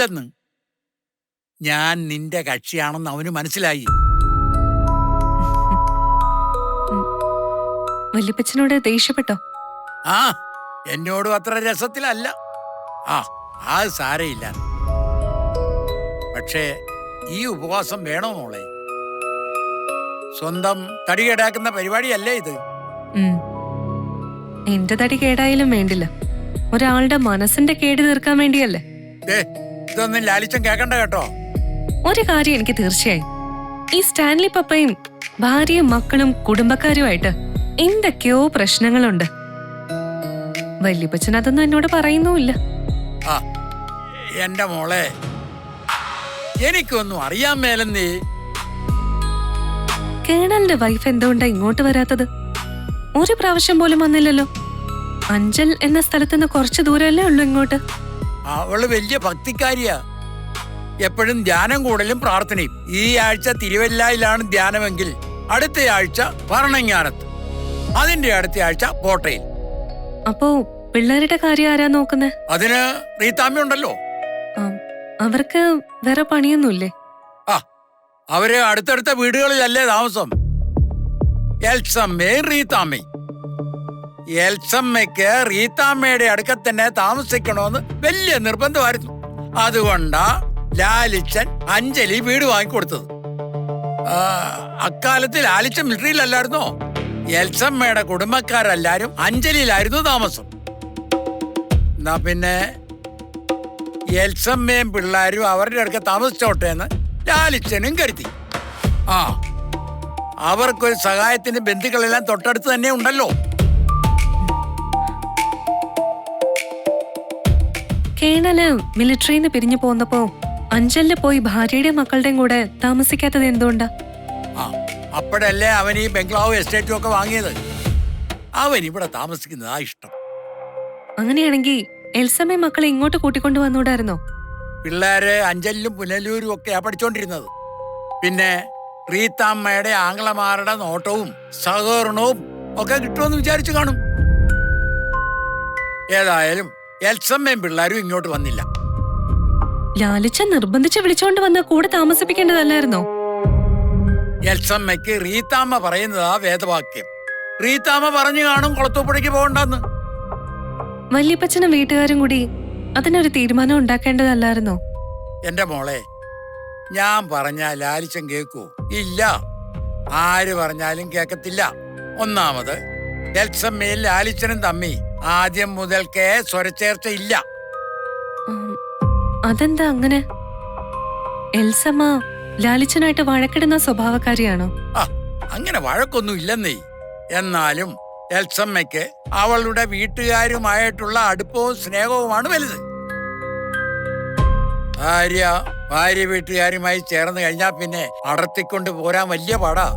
അല്ലെന്ന്. ഞാൻ നിന്റെ കക്ഷിയാണെന്ന് അവന് മനസ്സിലായി. വല്യപ്പച്ചനോട് ദേഷ്യപ്പെട്ടോ? ആ, എന്നോടും അത്ര രസത്തിലല്ല. ആ, അത് സാരയില്ല. പക്ഷേ ഈ ഉപവാസം വേണോ മോളെ? സ്വന്തം തടി കേടാക്കുന്ന പരിപാടിയല്ലേ ഇത്? എന്റെ തടി കേടായാലും വേണ്ടില്ല, ഒരാളുടെ മനസ്സിന്റെ കേട് തീർക്കാൻ വേണ്ടിയല്ലേ. ഇതൊന്നും ലാലിച്ചൻ കേക്കണ്ട കേട്ടോ. ഒരു കാര്യം എനിക്ക് തീർച്ചയായും, ഈ സ്റ്റാൻലി പപ്പയും ഭാര്യയും മക്കളും കുടുംബക്കാരുമായിട്ട് എന്തൊക്കെയോ പ്രശ്നങ്ങളുണ്ട്. വല്യപ്പച്ചൻ അതൊന്നും എന്നോട് പറയുന്നുമില്ല. ആ, എന്റെ മോളെ, എനിക്കൊന്നും അറിയാൻ മേലെന്നേ. കേണലിന്റെ വൈഫ് എന്തുകൊണ്ടാ ഇങ്ങോട്ട് വരാത്തത്? ഒരു പ്രാവശ്യം പോലും വന്നില്ലല്ലോ. അഞ്ചൽ എന്ന സ്ഥലത്തുനിന്ന് കുറച്ച് ദൂരമല്ലേ ഉള്ളൂ ഇങ്ങോട്ട്. അവള് വലിയ ഭക്തിക്കാരിയാ. എപ്പോഴും ധ്യാനം കൂടലും പ്രാർത്ഥനയും. ഈ ആഴ്ച തിരുവല്ലയിലാണ് ധ്യാനമെങ്കിൽ അടുത്ത ആഴ്ച ഭരണങ്ങാനത്ത്, അതിന്റെ അടുത്ത ആഴ്ച കോട്ടയിൽ. അപ്പോ പിള്ളേരുടെ കാര്യം ആരാ നോക്കുന്നേ? അതിന് റീത്താമ്മ ഉണ്ടല്ലോ. അവർക്ക് വേറെ പണിയൊന്നുമില്ലേ? ആ, അവര് അടുത്തടുത്ത വീടുകളിലല്ലേ താമസം. എൽസമ്മയും റീത്താമ്മയും. എൽസമ്മയ്ക്ക് റീത്താമ്മയുടെ അടുക്ക തന്നെ താമസിക്കണമെന്ന് വലിയ നിർബന്ധമായിരുന്നു. അതുകൊണ്ടാ ലാലിച്ചൻ അഞ്ജലി വീട് വാങ്ങിക്കൊടുത്തത്. അക്കാലത്ത് ലാലിച്ചൻ മിലിറ്ററിയിലല്ലായിരുന്നോ? എൽസമ്മയുടെ കുടുംബക്കാരെല്ലാരും അഞ്ജലിയിലായിരുന്നു താമസം. എന്നാ പിന്നെ എൽസമ്മയും പിള്ളേരും അവരുടെ അടുക്ക താമസിച്ചോട്ടെ എന്ന് ലാലിച്ചനും കരുതി. ആ, അവർക്കൊരു സഹായത്തിന് ബന്ധുക്കളെല്ലാം തൊട്ടടുത്ത് തന്നെ ഉണ്ടല്ലോ. കേണല് മിലിറ്ററിന്ന് പിരിഞ്ഞു പോന്നപ്പോ അഞ്ചലില് പോയി ഭാര്യയുടെയും മക്കളുടെയും കൂടെ താമസിക്കാത്തത് എന്തുകൊണ്ടാ? അപ്പോഴല്ലേ അവൻ ഈ ബംഗ്ലാവ് എസ്റ്റേറ്റും ഒക്കെ വാങ്ങിയത്. അവൻ ഇവിടെ താമസിക്കുന്നതാ ഇഷ്ടം. അങ്ങനെയാണെങ്കിൽ എൽസമ്മയും മക്കളെ ഇങ്ങോട്ട് കൂട്ടിക്കൊണ്ടു വന്നൂടായിരുന്നോ? പിള്ളേര് അഞ്ചലിലും പുനലൂരും ഒക്കെയാ പഠിച്ചോണ്ടിരുന്നത്. പിന്നെ റീത്താമ്മയുടെ ആംഗ്ലമാരുടെ നോട്ടവും സഹകരണവും ഒക്കെ കിട്ടുമെന്ന് വിചാരിച്ചു കാണും. ഏതായാലും എൽസമ്മയും പിള്ളേരും ഇങ്ങോട്ട് വന്നില്ല. ലാലിച്ച നിർബന്ധിച്ച് വിളിച്ചോണ്ട് വന്ന് കൂടെ താമസിപ്പിക്കേണ്ടതല്ലായിരുന്നോ? എൽസമ്മയ്ക്ക് റീത്താമ്മ പറയുന്നതാ വേദവാക്യം. റീത്താമ്മ പറഞ്ഞു കാണും കുളത്തൂപ്പുഴയ്ക്ക് പോകണ്ടെന്ന്. വല്യപ്പച്ചനും വീട്ടുകാരും കൂടി അതിനൊരു തീരുമാനം ഉണ്ടാക്കേണ്ടതല്ലായിരുന്നോ? എന്റെ മോളെ, ഞാൻ പറഞ്ഞ ലാലിച്ചൻ കേക്കൂ? ഇല്ല, ആര് പറഞ്ഞാലും കേക്കത്തില്ല. ഒന്നാമത് എൽസമ്മയും ലാലിച്ചനും തമ്മി ആദ്യം മുതൽക്കേ സ്വരച്ചേർച്ച ഇല്ല. അതെന്താ അങ്ങനെ? എൽസമ്മ ലാലിച്ചനായിട്ട് വഴക്കിടുന്ന സ്വഭാവക്കാരിയാണോ? അങ്ങനെ വഴക്കൊന്നും ഇല്ലെന്നേ. എന്നാലും എൽസമ്മയ്ക്ക് അവളുടെ വീട്ടുകാരുമായിട്ടുള്ള അടുപ്പവും സ്നേഹവുമാണ് വലുത്. ഭാര്യ വീട്ടുകാരുമായി ചേർന്ന് കഴിഞ്ഞാൽ പിന്നെ അടർത്തിക്കൊണ്ട് പോരാൻ വലിയ പാടാ.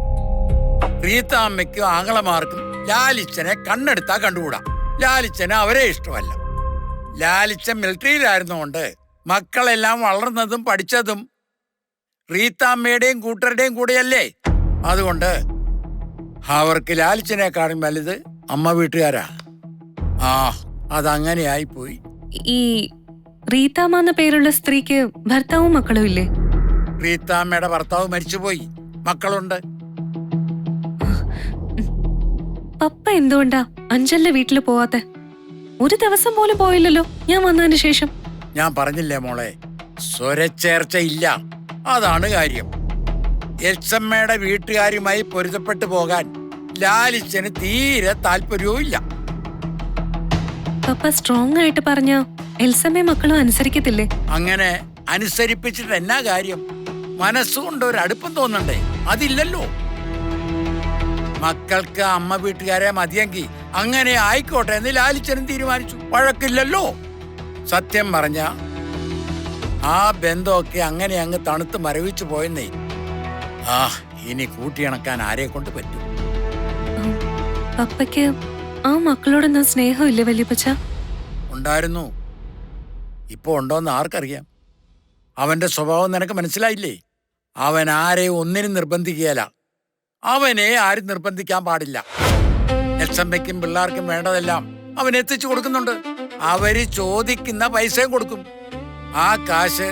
റീത്താമ്മയ്ക്കും ആങ്ങളമാർക്കും ലാലിച്ചനെ കണ്ണെടുത്താ കണ്ടുകൂടാ. ലാലിച്ചന് അവരെ ഇഷ്ടമല്ല. ലാലിച്ചൻ മിലിറ്ററിയിലായിരുന്നുകൊണ്ട് മക്കളെല്ലാം വളർന്നതും പഠിച്ചതും റീത്താമ്മയുടെയും കൂട്ടരുടെയും കൂടെയല്ലേ. അതുകൊണ്ട് അവർക്ക് ലാലിച്ചനെക്കാളും വലുത് അമ്മ വീട്ടുകാരാ. അതങ്ങനെയായി പോയി. ഈ റീത്താമ്മ എന്ന പേരുള്ള സ്ത്രീക്ക് ഭർത്താവും മക്കളും ഇല്ലേ? റീത്താമ്മയുടെ ഭർത്താവ് മരിച്ചുപോയി, മക്കളുണ്ട്. പപ്പ എന്തുകൊണ്ടാ അഞ്ചലിന്റെ വീട്ടില് പോവാത്തെ? ഒരു ദിവസം പോലും പോയില്ലല്ലോ ഞാൻ വന്നതിന് ശേഷം. ഞാൻ പറഞ്ഞില്ലേ മോളെ, സ്വരച്ചേർച്ച ഇല്ല, അതാണ് കാര്യം. എൽസമ്മയുടെ വീട്ടുകാരുമായി പൊരുത്തപ്പെട്ടു പോകാൻ ലാലിച്ചന് തീരെ താല്പര്യവും ഇല്ല. പപ്പ സ്ട്രോങ് ആയിട്ട് പറഞ്ഞ എൽസമ്മയും മക്കളും അനുസരിക്കത്തില്ലേ? അങ്ങനെ അനുസരിപ്പിച്ചിട്ട് എന്നാ കാര്യം? മനസ്സുകൊണ്ട് ഒരു അടുപ്പം തോന്നണ്ടേ? അതില്ലല്ലോ. മക്കൾക്ക് അമ്മ വീട്ടുകാരെ മതിയെങ്കിൽ അങ്ങനെ ആയിക്കോട്ടെ എന്ന് ലാലിച്ചനും തീരുമാനിച്ചു. വഴക്കില്ലല്ലോ. സത്യം പറഞ്ഞ ആ ബന്ധമൊക്കെ അങ്ങനെ അങ്ങ് തണുത്ത് മരവിച്ചു പോയെന്നേ. ഇനി കൂട്ടിയിണക്കാൻ ആരെ കൊണ്ട് പറ്റും? പപ്പയ്ക്ക് ആ മക്കളോടൊന്നും സ്നേഹമില്ലേ വല്യപ്പച്ച? ഉണ്ടായിരുന്നു. ഇപ്പൊ ഉണ്ടോന്ന് ആർക്കറിയാം? അവന്റെ സ്വഭാവം നിനക്ക് മനസ്സിലായില്ലേ? അവൻ ആരെയും ഒന്നിനും നിർബന്ധിക്കുകയല്ല. അവനെ ആരും നിർബന്ധിക്കാൻ പാടില്ല. എൽസമ്മയ്ക്കും പിള്ളേർക്കും വേണ്ടതെല്ലാം അവൻ എത്തിച്ചു കൊടുക്കുന്നുണ്ട്. അവര് ചോദിക്കുന്ന പൈസയും കൊടുക്കും. ആ കാശ്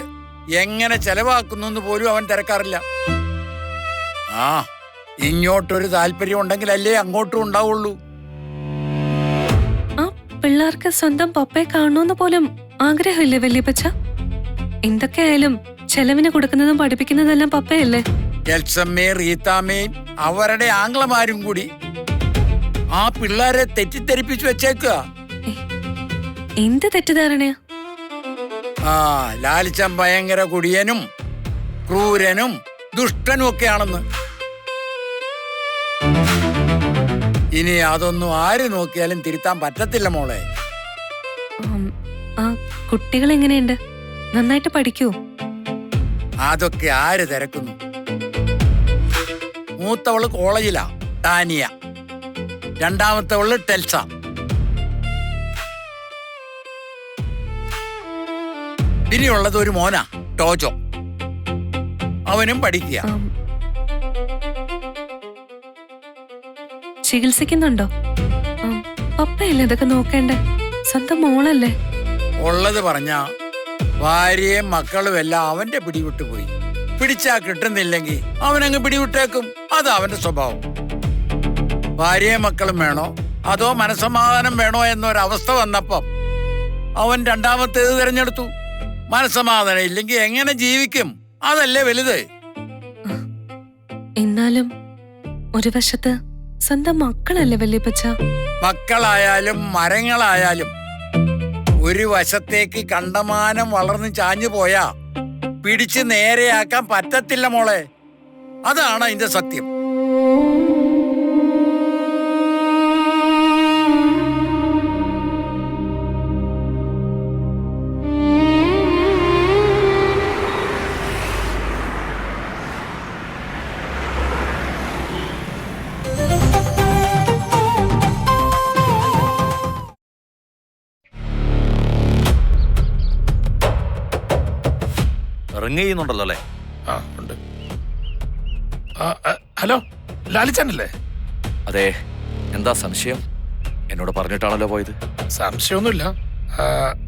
എങ്ങനെ ചെലവാക്കുന്നു എന്ന് പോലും അവൻ തിരക്കാറില്ല. ആ ഇങ്ങോട്ടൊരു താല്പര്യം ഉണ്ടെങ്കിലല്ലേ അങ്ങോട്ടും ഉണ്ടാവുള്ളൂ. ആ പിള്ളേർക്ക് സ്വന്തം പപ്പയെ കാണണമെന്ന് പോലും ആഗ്രഹമില്ലേ വല്യപ്പച്ച? എന്തൊക്കെയായാലും ചെലവിന് കൊടുക്കുന്നതും പഠിപ്പിക്കുന്നതെല്ലാം പപ്പയല്ലേ? എൽസമ്മയും റീത്താമ്മയും അവരുടെ ആംഗ്ലമാരും കൂടി ആ പിള്ളേരെ തെറ്റിദ്ധരിപ്പിച്ചു വെച്ചേക്കുക. എന്ത് തെറ്റിദ്ധാരണയാ? ആ ലാലിച്ചൻ ഭയങ്കര കുടിയനും ക്രൂരനും ദുഷ്ടനും ഒക്കെയാണെന്ന്. ഇനി അതൊന്നും ആര് നോക്കിയാലും തിരുത്താൻ പറ്റത്തില്ല മോളെ. ആ കുട്ടികൾ എങ്ങനെയുണ്ട്? നന്നായിട്ട് പഠിക്കൂ? അതൊക്കെ ആര് തിരക്കുന്നു? മൂത്തവള് കോളേജിലാ, ടാനിയ. രണ്ടാമത്തവള് ടെൽസ. ഇനിയുള്ളത് ഒരു മോനാ, ടോജോ. അവനും പഠിക്കുക. ചികിത്സിക്കുന്നുണ്ടോ? പപ്പയല്ലേ ഇതൊക്കെ നോക്കേണ്ടേ? സ്വന്തം മോളല്ലേ? ഉള്ളത് പറഞ്ഞ ഭാര്യയും മക്കളും എല്ലാം അവന്റെ പിടിവിട്ടു പോയി. പിടിച്ചാ കിട്ടുന്നില്ലെങ്കിൽ അവനങ്ങ് പിടിവിട്ടേക്കും. അത് അവന്റെ സ്വഭാവം. ഭാര്യയും മക്കളും വേണോ അതോ മനസ്സമാധാനം വേണോ എന്നൊരവസ്ഥ വന്നപ്പം അവൻ രണ്ടാമത്തേത് തിരഞ്ഞെടുത്തു. മനസ്സമാധാനം ഇല്ലെങ്കിൽ എങ്ങനെ ജീവിക്കും? അതല്ലേ വലുത്. എന്നാലും ഒരു വശത്ത് സ്വന്തം മക്കളല്ലേ വല്യപ്പച്ച? മക്കളായാലും മരങ്ങളായാലും ഒരു വശത്തേക്ക് കണ്ടമാനം വളർന്ന് ചാഞ്ഞു പോയാ പിടിച്ച് നേരെയാക്കാൻ പറ്റത്തില്ല മോളെ. അതാണ് അതിന്റെ സത്യം. റിങ് ചെയ്യുന്നുണ്ടല്ലോ അല്ലേ? ആ ഉണ്ട്. ഹലോ, ലാലിച്ചാനല്ലേ? അതെ. എന്താ സംശയം? എന്നോട് പറഞ്ഞിട്ടാണല്ലോ പോയത്. സംശയമൊന്നുമില്ല.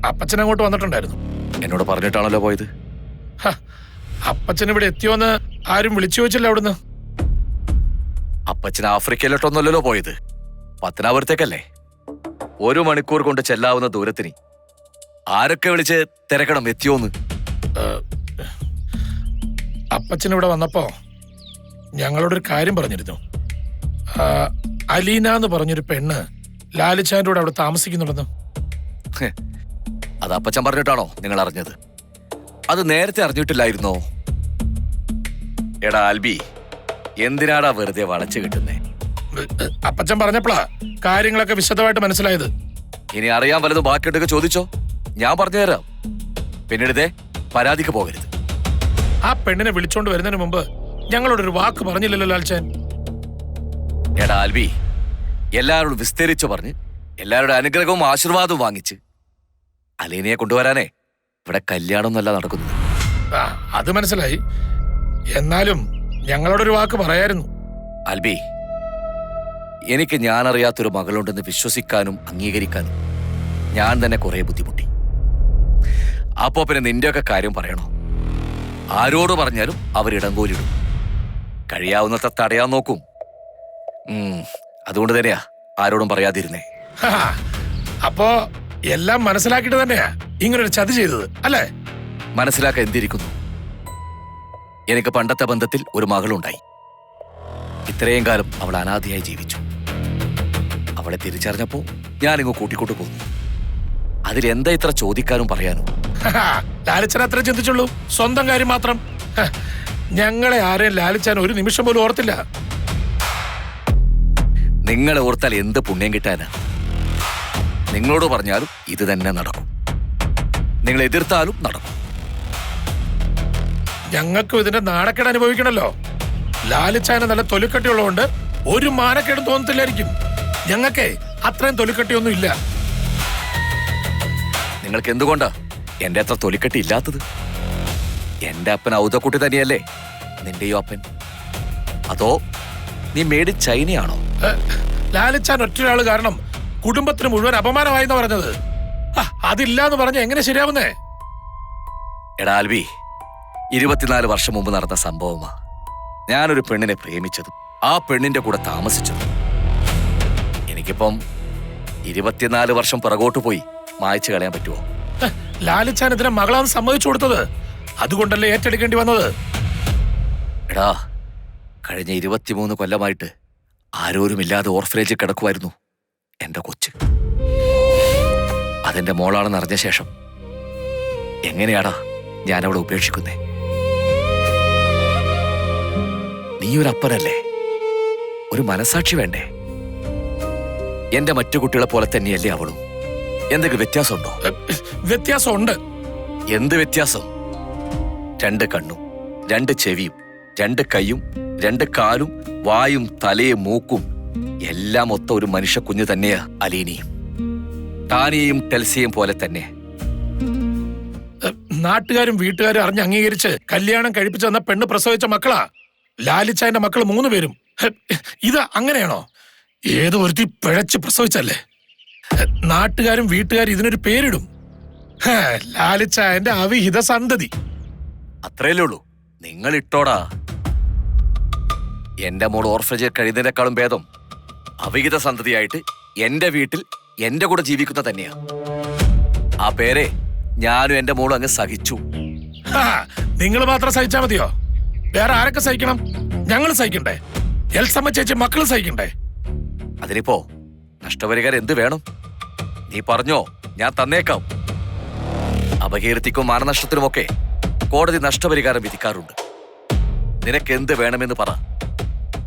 അപ്പച്ചൻ അങ്ങോട്ട് വന്നിട്ടുണ്ടായിരുന്നു. എന്നോട് പറഞ്ഞിട്ടാണല്ലോ പോയത്. അപ്പച്ചൻ ഇവിടെ എത്തിയോന്ന് ആരും വിളിച്ചു ചോദിച്ചില്ല അവിടുന്ന്. അപ്പച്ചൻ ആഫ്രിക്കയിലോട്ടൊന്നുമല്ലോ പോയത്, പത്തനാപുരത്തേക്കല്ലേ. 1 മണിക്കൂർ കൊണ്ട് ചെല്ലാവുന്ന ദൂരത്തിന് ആരൊക്കെ വിളിച്ച് തിരക്കണം എത്തിയോന്ന്. അപ്പച്ചൻ ഇവിടെ വന്നപ്പോ ഞങ്ങളോടൊരു കാര്യം പറഞ്ഞിരുന്നു. അലീന എന്ന് പറഞ്ഞൊരു പെണ്ണ് ലാലിച്ചാൻ്റെ കൂടെ അവിടെ താമസിക്കുന്നുണ്ടെന്ന്. അത് അപ്പച്ചൻ പറഞ്ഞിട്ടാണോ നിങ്ങൾ അറിഞ്ഞത്? അത് നേരത്തെ അറിഞ്ഞിട്ടില്ലായിരുന്നോ? എടാ ആൽബി, എന്തിനാടാ വെറുതെ വളച്ചു കിട്ടുന്നേ? അപ്പച്ചൻ പറഞ്ഞപ്പോഴാ കാര്യങ്ങളൊക്കെ വിശദമായിട്ട് മനസ്സിലായത്. ഇനി അറിയാൻ വല്ലതും ബാക്കിയുണ്ടെങ്കിൽ ചോദിച്ചോ, ഞാൻ പറഞ്ഞുതരാം. പിന്നീട് പരാതിക്ക് പോകരുത്. ആ പെണ്ണിനെ വിളിച്ചോണ്ട് വരുന്നതിന് മുമ്പ് ഞങ്ങളോടൊരു വാക്ക് പറഞ്ഞില്ലല്ലോ ലാൽച്ചാൻ. എടാ ആൽബി, എല്ലാവരോടും വിസ്തരിച്ചു പറഞ്ഞ് എല്ലാവരുടെ അനുഗ്രഹവും ആശീർവാദവും വാങ്ങിച്ച് അലീനയെ കൊണ്ടുവരാനേ ഇവിടെ കല്യാണമൊന്നല്ല നടക്കുന്നത്. അത് മനസ്സിലായി. എന്നാലും ഞങ്ങളോടൊരു വാക്ക് പറയായിരുന്നു. ആൽബി, എനിക്ക് ഞാനറിയാത്തൊരു മകളുണ്ടെന്ന് വിശ്വസിക്കാനും അംഗീകരിക്കാനും ഞാൻ തന്നെ കുറെ ബുദ്ധിമുട്ടി. അപ്പോ പിന്നെ നിന്റെയൊക്കെ കാര്യം പറയണോ? ആരോട് പറഞ്ഞാലും അവരിടങ്കോലിടും. കഴിയാവുന്നത്ര തടയാൻ നോക്കും. അതുകൊണ്ട് തന്നെയാ ആരോടും പറയാതിരുന്നേ. അപ്പോ എല്ലാം മനസ്സിലാക്കിയിട്ട് തന്നെയാ ഇങ്ങനൊരു ചതി ചെയ്തത് അല്ലേ? മനസ്സിലാക്കാൻ എന്തിരിക്കുന്നു? എനിക്ക് പണ്ടത്തെ ബന്ധത്തിൽ ഒരു മകളുണ്ടായി. ഇത്രയും കാലം അവൾ അനാഥയായി ജീവിച്ചു. അവളെ തിരിച്ചറിഞ്ഞപ്പോ ഞാനിങ്ങ് കൂട്ടിക്കൊണ്ടു പോന്നു. അതിലെന്താ ഇത്ര ചോദിക്കാനും പറയാനും? ലാലിച്ചാൻ അത്ര ചിന്തിച്ചുള്ളൂ, സ്വന്തം കാര്യം മാത്രം. ഞങ്ങളെ ആരെയും ലാലിച്ചാൻ ഒരു നിമിഷം പോലും ഓർത്തില്ല. നിങ്ങളെ ഓർത്താൽ എന്ത് പുണ്യം കിട്ടാനാ? നിങ്ങളോട് പറഞ്ഞാലും ഇത് തന്നെ നടക്കും, നിങ്ങൾ എതിർത്താലും നടക്കും. ഞങ്ങൾക്കും ഇതിന്റെ നാണക്കേട് അനുഭവിക്കണല്ലോ. ലാലിച്ചാന് നല്ല തൊലിക്കട്ടിയുള്ളതുകൊണ്ട് ഒരു മാനക്കേടും തോന്നത്തില്ലായിരിക്കും. ഞങ്ങൾക്കേ അത്രയും തൊലിക്കട്ടിയൊന്നും ഇല്ല. നിങ്ങൾക്ക് എന്തുകൊണ്ടാ എന്റെ അത്ര തൊലിക്കെട്ടി ഇല്ലാത്തത്? എന്റെ അപ്പൻ ഔതക്കുട്ടി തന്നെയല്ലേ നിന്റെയോ അപ്പൻ? അതോ നീ മേഡ് ചൈനയാണോ? ലാലിച്ചാൻ ഒറ്റൊരാള് കാരണം കുടുംബത്തിന് മുഴുവൻ അപമാനമായിന്ന് പറഞ്ഞത്. അതില്ലാന്ന് പറഞ്ഞ എങ്ങനെ ശരിയാവുന്നേ? എടാ ആൽബി, 24 വർഷം മുമ്പ് നടന്ന സംഭവമാ. ഞാനൊരു പെണ്ണിനെ പ്രേമിച്ചതും ആ പെണ്ണിന്റെ കൂടെ താമസിച്ചതും. എനിക്കിപ്പം 24 വർഷം പിറകോട്ട് പോയി മായ്ച്ചു കളയാൻ പറ്റുമോ? ലാലിച്ചാൻ ഇതിനെ മകളാന്ന് സമ്മതിച്ചു കൊടുത്തത്, അതുകൊണ്ടല്ലേ ഏറ്റെടുക്കേണ്ടി വന്നത്. എടാ, കഴിഞ്ഞ 23 കൊല്ലമായിട്ട് ആരോരുമില്ലാതെ ഓർഫനേജിൽ കിടക്കുമായിരുന്നു എന്റെ കൊച്ച്. അതെന്റെ മോളാണെന്ന് അറിഞ്ഞ ശേഷം എങ്ങനെയാടാ ഞാനവളെ ഉപേക്ഷിക്കുന്നേ? നീ ഒരു അപ്പനല്ലേ, ഒരു മനസാക്ഷി വേണ്ടേ? എന്റെ മറ്റു കുട്ടികളെ പോലെ തന്നെയല്ലേ അവളും? എന്തെങ്കിലും വ്യത്യാസമുണ്ടോ? വ്യത്യാസമുണ്ട്. എന്ത് വ്യത്യാസം? 2 കണ്ണും 2 ചെവിയും 2 കൈയും 2 കാലും വായും തലയും മൂക്കും എല്ലാം ഒത്ത ഒരു മനുഷ്യ കുഞ്ഞു തന്നെയാ അലീനയും. ടാനിയയും ടെൽസിയും പോലെ തന്നെ. നാട്ടുകാരും വീട്ടുകാരും അറിഞ്ഞ് അംഗീകരിച്ച് കല്യാണം കഴിപ്പിച്ചു തന്ന പെണ്ണ് പ്രസവിച്ച മക്കളാ ലാലിച്ചായന്റെ മക്കൾ 3 പേരും. ഇത് അങ്ങനെയാണോ? ഏതോ ഒരുത്തി പിഴച്ച് പ്രസവിച്ചല്ലേ. നാട്ടുകാരും വീട്ടുകാരും ഇതിനൊരു പേരിടും. ലാലിച്ചായന്റെ അവിഹിത സന്തതി. അത്രയല്ലേ ഉള്ളൂ. നിങ്ങൾ ഇട്ടോടാ. എന്റെ മോൾ ഓർഫനേജിൽ കഴിയുന്നതിനേക്കാളും ഭേദം അവിഹിത സന്തതിയായിട്ട് എന്റെ വീട്ടിൽ എന്റെ കൂടെ ജീവിക്കുന്ന തന്നെയാ. ആ പേരെ ഞാനും എന്റെ മോളും അങ്ങ് സഹിച്ചു. നിങ്ങൾ മാത്രം സഹിച്ചാ മതിയോ? വേറെ ആരൊക്കെ സഹിക്കണം? ഞങ്ങൾ സഹിക്കണ്ടേ? എൽസമ്മ ചേച്ചി മക്കൾ സഹിക്കണ്ടേ? അതിനിപ്പോ നഷ്ടപരിഹാരം എന്ത് വേണം? നീ പറഞ്ഞോ, ഞാൻ തന്നേക്കാം. അപകീർത്തിക്കും മാനനഷ്ടത്തിനുമൊക്കെ കോടതി നഷ്ടപരിഹാരം വിധിക്കാറുണ്ട്. നിനക്ക് എന്ത് വേണമെന്ന് പറ,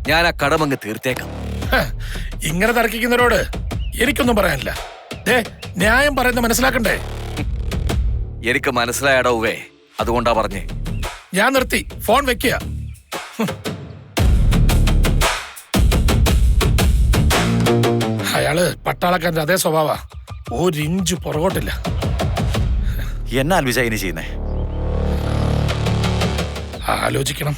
ഞാൻ ആ കടമങ്ങ് തീർത്തേക്കാം. ഇങ്ങനെ തർക്കിക്കുന്നവരോട് എനിക്കൊന്നും പറയാനില്ല. ന്യായം പറയുന്നത് മനസ്സിലാക്കണ്ടേ? എനിക്ക് മനസ്സിലായടാ ഉവേ, അതുകൊണ്ടാ പറഞ്ഞേ. ഞാൻ നിർത്തി. ഫോൺ വെക്കുക. അയാള് പട്ടാളക്കാരന്റെ അതേ സ്വഭാവ, 1 ഇഞ്ച് പുറകോട്ടില്ല. എന്നാ അൽവിജ ഇനി ചെയ്യുന്നേ? ആലോചിക്കണം.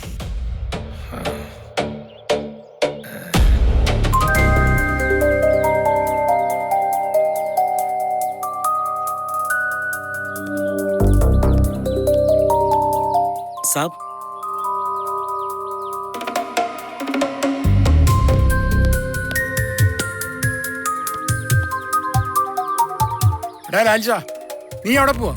സാബ്, എടാ ലാൽച്ച, നീ എവിടെ പോവാ?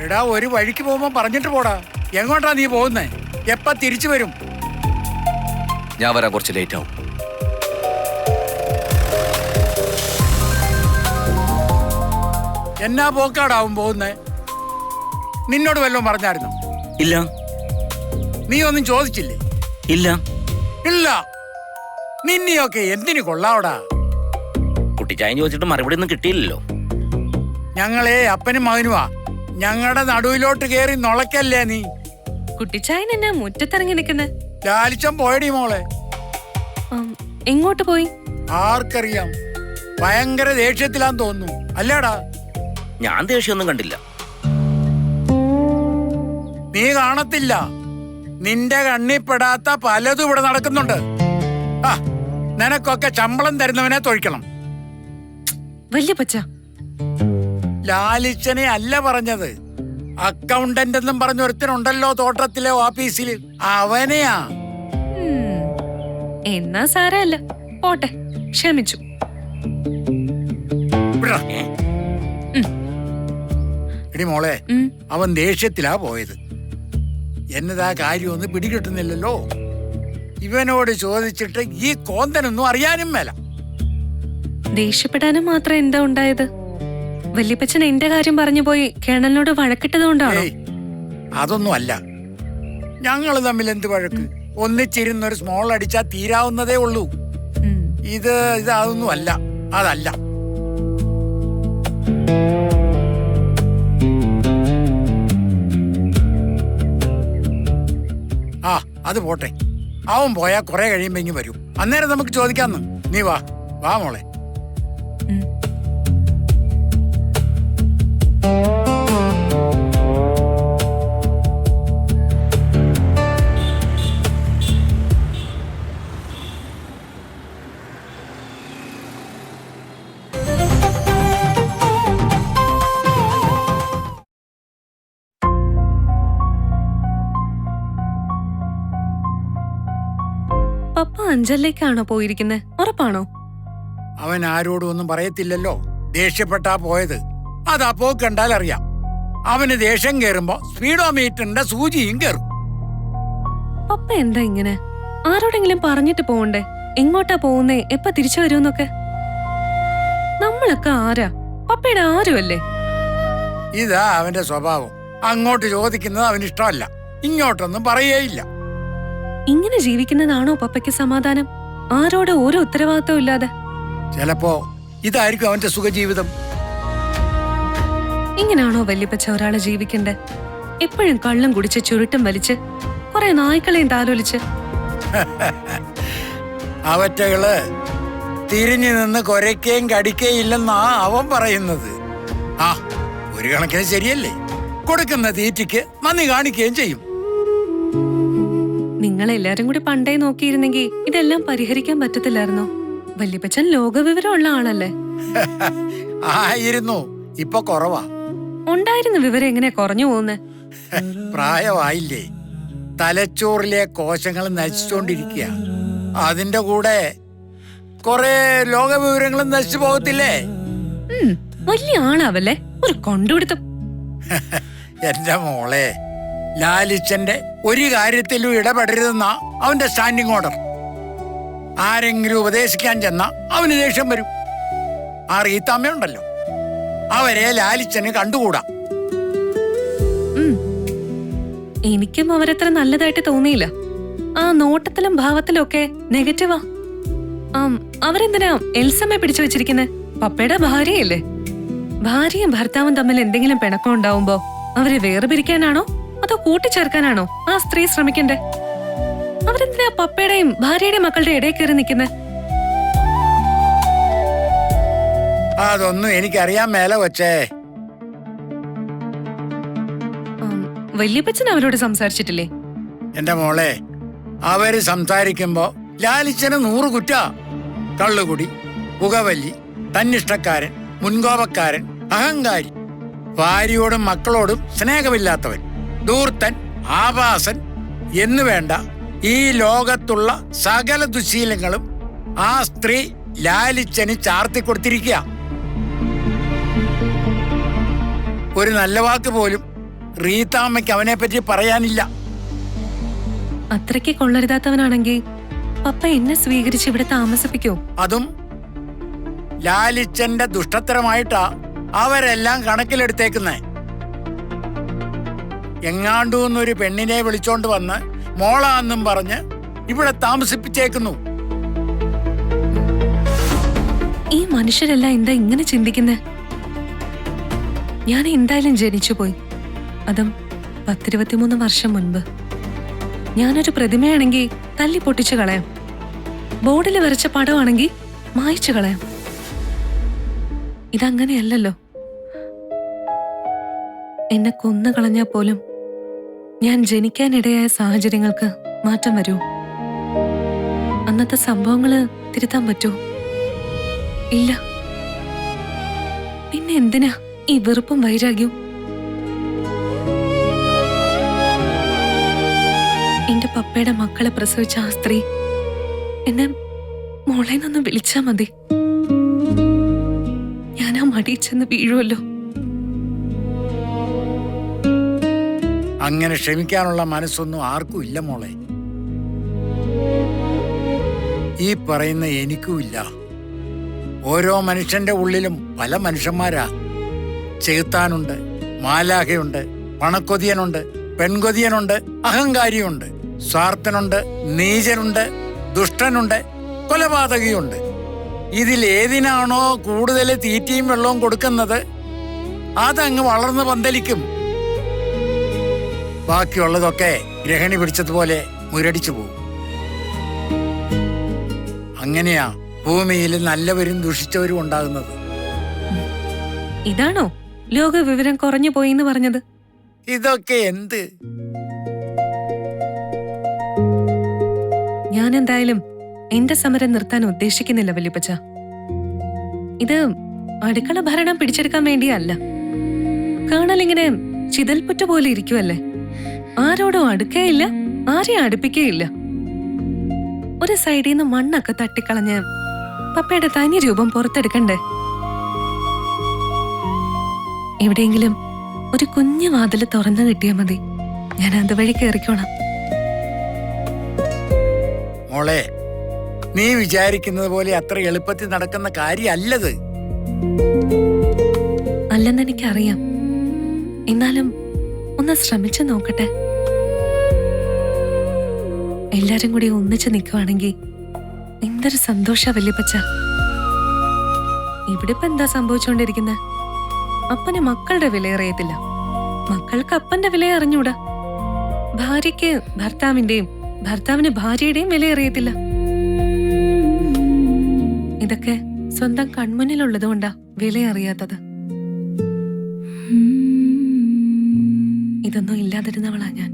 എടാ, ഒരു വഴിക്ക് പോകുമ്പോ പറഞ്ഞിട്ട് പോടാ. എങ്ങോട്ടാ നീ പോകുന്നേ? എപ്പ തിരിച്ചു വരും? ഞാൻ വരാൻ കുറച്ച് ലേറ്റ് ആവും. എന്നാ പോക്കാടാവും പോകുന്നേ? നിന്നോട് വല്ലതും പറഞ്ഞായിരുന്നു? ഇല്ല. നീ ഒന്നും ചോദിച്ചില്ലേ? ഇല്ല. ഇല്ല. നിന്നെയൊക്കെ എന്തിനു കൊള്ളാവടാ? കുട്ടിച്ചായൻ ചോദിച്ചിട്ട് മറുപടി ഒന്നും കിട്ടിയില്ലല്ലോ. ഞങ്ങളെ അപ്പനും മകനുമാ. ഞങ്ങളുടെ നടുവിലോട്ട് കേറി നുളക്കല്ലേ നീ. കുട്ടിച്ചായൻ എന്നാ മുറ്റത്തിറങ്ങി നിൽക്കുന്നെ? ലാലിച്ചം പോയടി മോളെ. എങ്ങോട്ട് പോയി? ആർക്കറിയാം. ഭയങ്കര ദേഷ്യത്തിലാന്ന് തോന്നുന്നു, അല്ലേടാ? ഞാൻ ദേഷ്യമൊന്നും കണ്ടില്ല. നീ കാണത്തില്ല. നിന്റെ കണ്ണിപ്പെടാത്ത പലതും ഇവിടെ നടക്കുന്നുണ്ട്. നിനക്കൊക്കെ ശമ്പളം തരുന്നവനെ തൊഴിക്കണം. വല്യപ്പച്ച, ലാലിച്ചനെ അല്ല പറഞ്ഞത്. അക്കൗണ്ടന്റ് എന്നും പറഞ്ഞ ഒരുത്തനുണ്ടല്ലോ തോട്ടത്തിലെ ഓഫീസിൽ, അവനെയാ. എന്നാ സാരല്ല, പോട്ടെ, ക്ഷമിച്ചു. എടി മോളെ, അവൻ ദേഷ്യത്തിലാ പോയത്. എന്നതാ കാര്യമൊന്നും പിടികിട്ടുന്നില്ലല്ലോ. ഇവനോട് ചോദിച്ചിട്ട് ഈ കോന്തനൊന്നും അറിയാനും മേല. ദേഷ്യപ്പെടാനും മാത്രം എന്താ ഉണ്ടായത്? വല്യപ്പച്ചൻ എന്റെ കാര്യം പറഞ്ഞു പോയി കേണലിനോട് വഴക്കിട്ടതുകൊണ്ടാണോ? അതൊന്നും അല്ല. ഞങ്ങള് തമ്മിൽ എന്ത് വഴക്ക്? ഒന്നിച്ചിരുന്നൊരു സ്മോൾ അടിച്ചാ തീരാവുന്നതേ ഉള്ളൂ. ഇത് അതൊന്നും അല്ല. അതല്ല. അത് പോട്ടെ. അവൻ പോയാ കുറെ കഴിയുമ്പോ ഇങ്ങ് വരും. അന്നേരം നമുക്ക് ചോദിക്കാന്ന്. നീ വാ മോളെ. അഞ്ചലിലേക്കാണോ പോയിരിക്കുന്നത്? ഉറപ്പാണോ? അവൻ ആരോടും ഒന്നും പറയത്തില്ലല്ലോ. ദേഷ്യപ്പെട്ടാ പോയത്. അതാ പോക്ക് കണ്ടാൽ അറിയാം. അവന് ദേഷ്യം കയറുമ്പോ സ്പീഡോമീറ്ററിന്റെ സൂചിയും കയറും. പപ്പ എന്താ ഇങ്ങനെ? ആരോടെങ്കിലും പറഞ്ഞിട്ട് പോണ്ടേ എങ്ങോട്ടാ പോകുന്നേ, എപ്പ തിരിച്ചു വരുമെന്നൊക്കെ? നമ്മളൊക്കെ ആരാ? പപ്പയുടെ ആരുമല്ലേ? ഇതാ അവന്റെ സ്വഭാവം. അങ്ങോട്ട് ചോദിക്കുന്നത് അവന് ഇഷ്ടമല്ല, ഇങ്ങോട്ടൊന്നും പറയേയില്ല. ഇങ്ങനെ ജീവിക്കുന്നതാണോ പപ്പയ്ക്ക് സമാധാനം? ആരോട് ഒരു ഉത്തരവാദിത്വം ഇല്ലാതെ. ചിലപ്പോ ഇതായിരിക്കും അവന്റെ സുഖജീവിതം. ഇങ്ങനാണോ വല്യപ്പച്ച ഒരാളെ ജീവിക്കണ്ടേ? എപ്പോഴും കള്ളം കുടിച്ച് ചുരുട്ടും വലിച്ച് കുറെ നായ്ക്കളെയും താലോലിച്ച്. അവറ്റകള് തിരിഞ്ഞു നിന്ന് കൊരയ്ക്കുകയും കടിക്കുകയും ഇല്ലെന്നാ അവൻ പറയുന്നത്. ആ, ഒരു കണക്കിന് ശരിയല്ലേ. കൊടുക്കുന്ന തീറ്റയ്ക്ക് നന്ദി കാണിക്കുകയും ചെയ്യും. നിങ്ങളെല്ലാരും കൂടി പണ്ടേ നോക്കിയിരുന്നെങ്കിൽ ഇതെല്ലാം പരിഹരിക്കാൻ പറ്റത്തില്ലായിരുന്നോ? വല്യപ്പച്ചൻ ലോകവിവരമുള്ള ആളല്ലേ? ആയിരുന്നു, ഇപ്പൊ കുറവാ. ഉണ്ടായിരുന്ന വിവരം എങ്ങനെ കുറഞ്ഞു പോകുന്നേ? പ്രായമായില്ലേ, തലച്ചോറിലെ കോശങ്ങൾ നശിച്ചുകൊണ്ടിരിക്കുക. അതിന്റെ കൂടെ കൊറേ ലോകവിവരങ്ങളും നശിച്ചു പോകത്തില്ലേ? വലിയ ആളാവല്ലേ, ഒരു കൊണ്ടുപിടുത്തം. എന്റെ മോളെ, ലാലിച്ചന്റെ ഒരു കാര്യത്തിലും ഇടപെടരുതെന്നാ അവന്റെ സ്റ്റാൻഡിങ് ഓർഡർ. ആരെങ്കിലും ഉപദേശിക്കാൻ ചെന്നാ അവന് ദേഷ്യം വരും. ആ റീത്തമ്മയുണ്ടല്ലോ, അവരെ ലാലിച്ചന് കണ്ടുകൂടാ. എനിക്കും അവരത്ര നല്ലതായിട്ട് തോന്നിയില്ല. ആ നോട്ടത്തിലും ഭാവത്തിലും ഒക്കെ നെഗറ്റീവാ. അവരെന്തിനാ എൽസമ്മയെ പിടിച്ചു വെച്ചിരിക്കുന്നത്? പപ്പയുടെ ഭാര്യയല്ലേ. ഭാര്യയും ഭർത്താവും തമ്മിൽ എന്തെങ്കിലും പിണക്കം ഉണ്ടാവുമ്പോ അവരെ വേർപിരിക്കാനാണോ അതോ കൂട്ടിച്ചേർക്കാനാണോ ആ സ്ത്രീ ശ്രമിക്കണ്ടേ? അവരെന്തിനാ പപ്പയുടെയും ഭാര്യയുടെയും മക്കളുടെ ഇടയിൽ കയറി നിൽക്കുന്നത്? അതൊന്നും എനിക്കറിയാൻ മേല കൊച്ചേ. വല്യപ്പച്ചൻ അവരോട് സംസാരിച്ചിട്ടില്ലേ? എന്റെ മോളെ, അവര് സംസാരിക്കുമ്പോ ലാലിച്ചന് 100 കുറ്റ. കള്ളുകുടി, പുകവല്ലി, തന്നിഷ്ടക്കാരൻ, മുൻകോപക്കാരൻ, അഹങ്കാരി, ഭാര്യയോടും മക്കളോടും സ്നേഹമില്ലാത്തവൻ, ധൂർത്തൻ, ആഭാസൻ എന്നു വേണ്ട ഈ ലോകത്തുള്ള സകല ദുശീലങ്ങളും ആ സ്ത്രീ ലാലിച്ചന് ചാർത്തിക്കൊടുത്തിരിക്കുക. ഒരു നല്ല വാക്ക് പോലും റീത്താമ്മയ്ക്ക് അവനെ പറ്റി പറയാനില്ല. അത്രയ്ക്ക് കൊള്ളരുതാത്തവനാണെങ്കിൽ പപ്പ എന്നെ സ്വീകരിച്ച് ഇവിടെ താമസിപ്പിക്കോ? അതും ലാലിച്ചന്റെ ദുഷ്ടത്തരമായിട്ടാ അവരെല്ലാം കണക്കിലെടുത്തേക്കുന്നേ. എങ്ങാണ്ടൂന്നൊരു പെണ്ണിനെ വിളിച്ചോണ്ട് വന്ന് മോളാന്നും പറഞ്ഞ് ഇവിടെ താമസിപ്പിച്ചേക്കുന്നു. ഈ മനുഷ്യരെല്ലാം എന്താ ഇങ്ങനെ ചിന്തിക്കുന്നേ? ഞാൻ എന്തായാലും ജനിച്ചുപോയി, അതും 10-23 വർഷം മുൻപ്. ഞാനൊരു പ്രതിമയാണെങ്കിൽ തല്ലി പൊട്ടിച്ചു കളയാം, ബോർഡിൽ വരച്ച പടമാണെങ്കിൽ മായ്ച്ചു കളയാം. ഇതങ്ങനെയല്ലല്ലോ. എന്നെ കൊന്നു കളഞ്ഞാൽ പോലും ഞാൻ ജനിക്കാനിടയായ സാഹചര്യങ്ങൾക്ക് മാറ്റം വരൂ? അന്നത്തെ സംഭവങ്ങള് തിരുത്താൻ പറ്റൂ? ഇല്ല. പിന്നെ എന്തിനാ ഈ വെറുപ്പും വൈരാഗ്യവും? എന്റെ പപ്പയുടെ മക്കളെ പ്രസവിച്ച ആ സ്ത്രീ എന്നെ മോളെ നിന്ന് വിളിച്ചാ മതി, ഞാൻ ആ മടിയിൽ ചെന്ന് വീഴുമല്ലോ. അങ്ങനെ ക്ഷമിക്കാനുള്ള മനസ്സൊന്നും ആർക്കും ഇല്ല മോളെ. ഈ പറയുന്ന എനിക്കുമില്ല. ഓരോ മനുഷ്യന്റെ ഉള്ളിലും പല മനുഷ്യന്മാരാ. ചെകുത്താനുണ്ട്, മാലാഖയുണ്ട്, പണക്കൊതിയനുണ്ട്, പെൺകൊതിയനുണ്ട്, അഹങ്കാരിയുണ്ട്, സ്വാർത്ഥനുണ്ട്, നീചനുണ്ട്, ദുഷ്ടനുണ്ട്, കൊലപാതകിയുണ്ട്. ഇതിലേതിനാണോ കൂടുതൽ തീറ്റയും വെള്ളവും കൊടുക്കുന്നത് അതങ്ങ് വളർന്ന് പന്തലിക്കും. ബാക്കിയുള്ളതൊക്കെ ഗ്രഹണി പിടിച്ചതുപോലെ മുരടിച്ചു പോകും. അങ്ങനെയാ ഭൂമിയിൽ നല്ലവരും ദുഷിച്ചവരും ഉണ്ടാകുന്നത്. ഇതാണോ ലോക വിവരം കുറഞ്ഞു പോയിന്ന് പറഞ്ഞത്? ഇതൊക്കെ എന്ത്? ഞാൻ എന്തായാലും എന്റെ സമരം നിർത്താൻ ഉദ്ദേശിക്കുന്നില്ല വല്യപ്പച്ച. ഇത് അടുക്കള ഭരണം പിടിച്ചെടുക്കാൻ വേണ്ടിയല്ല. കേണൽ ഇങ്ങനെ ചിതൽപ്പുറ്റ പോലെ ഇരിക്കുവല്ലേ, ആരോടും അടുക്കേയില്ല, ആരെയും അടുപ്പിക്കേയില്ല. ഒരു സൈഡിൽ നിന്ന് മണ്ണൊക്കെ തട്ടിക്കളഞ്ഞ് പപ്പയുടെ തനി രൂപം പുറത്തെടുക്കണ്ടേ? എവിടെയെങ്കിലും ഒരു കുഞ്ഞു വാതില് തുറന്നു കിട്ടിയാൽ മതി, ഞാൻ അതുവഴി കയറിക്കോളാം. മോളെ, നീ വിചാരിക്കുന്നത് പോലെ അത്ര എളുപ്പത്തിൽ നടക്കുന്ന കാര്യമല്ലത്. അല്ലെന്ന് എനിക്കറിയാം, എന്നാലും ഒന്ന് ശ്രമിച്ചു നോക്കട്ടെ. എല്ലാരും കൂടി ഒന്നിച്ചു നിൽക്കുവാണെങ്കിൽ എന്തൊരു സന്തോഷ വല്യപ്പച്ച. ഇവിടെ ഇപ്പൊ എന്താ സംഭവിച്ചുകൊണ്ടിരിക്കുന്നത്? അപ്പന് മക്കളുടെ വില അറിയത്തില്ല, മക്കൾക്ക് അപ്പന്റെ വില അറിഞ്ഞൂടാ. ഭാര്യയ്ക്ക് ഭർത്താവിന്റെയും ഭർത്താവിന് ഭാര്യയുടെയും വില അറിയത്തില്ല. ഇതൊക്കെ സ്വന്തം കൺമുന്നിലുള്ളത് കൊണ്ടാ വില അറിയാത്തത്. ഇതൊന്നും ഇല്ലാതിരുന്നവളാ ഞാൻ.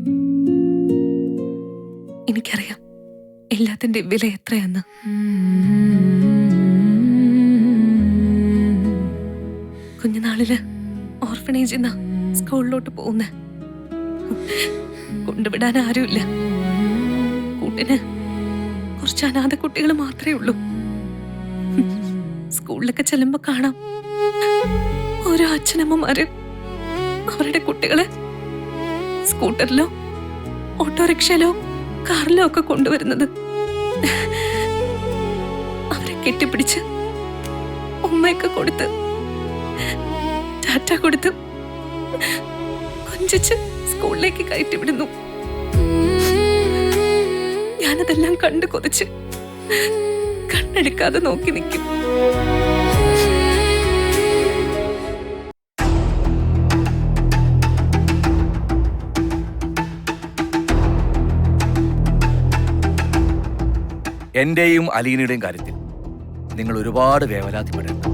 എനിക്കറിയാം എല്ലാത്തിന്റെ വില എത്രയെന്ന്. കുഞ്ഞുനാളില് ഓർഫനേജിൽ നിന്നാ സ്കൂളിലോട്ട് പോകുന്ന. കൊണ്ടുവിടാൻ ആരുമില്ല. കൂട്ടിന് കുറച്ച് അനാഥ കുട്ടികൾ മാത്രമേ ഉള്ളൂ. സ്കൂളിലൊക്കെ ചെല്ലുമ്പോ കാണാം ഓരോ അച്ഛനമ്മമാര് അവരുടെ കുട്ടികളെ സ്കൂട്ടറിലോ ഓട്ടോറിക്ഷയിലോ കാറിലോ ഒക്കെ കൊണ്ടുവരുന്നത്. അവരെ കെട്ടിപ്പിടിച്ച് ഉമ്മയൊക്കെ കൊടുത്ത് ടാറ്റ കൊടുത്ത് കൊഞ്ചിച്ച് സ്കൂളിലേക്ക് കയറ്റിവിടുന്നു. ഞാനതെല്ലാം കണ്ടു കൊതിച്ച് കണ്ണെടുക്കാതെ നോക്കി നിൽക്കും. എന്റെയും അലീനയുടെയും കാര്യത്തിൽ നിങ്ങൾ ഒരുപാട് വേവലാതിപ്പെടേണ്ട.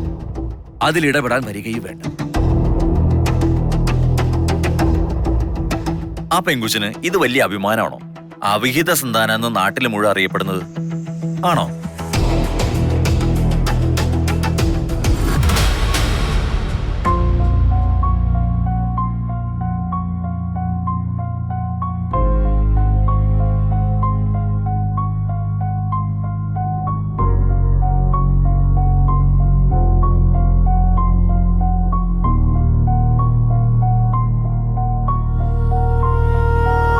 അതിലിടപെടാൻ വരികയും വേണ്ട. ആ പെങ്കുച്ചിന് ഇത് വലിയ അഭിമാനമാണോ? അവിഹിത സന്താനം എന്ന് നാട്ടിൽ മുഴുവൻ അറിയപ്പെടുന്നത് ആണോ?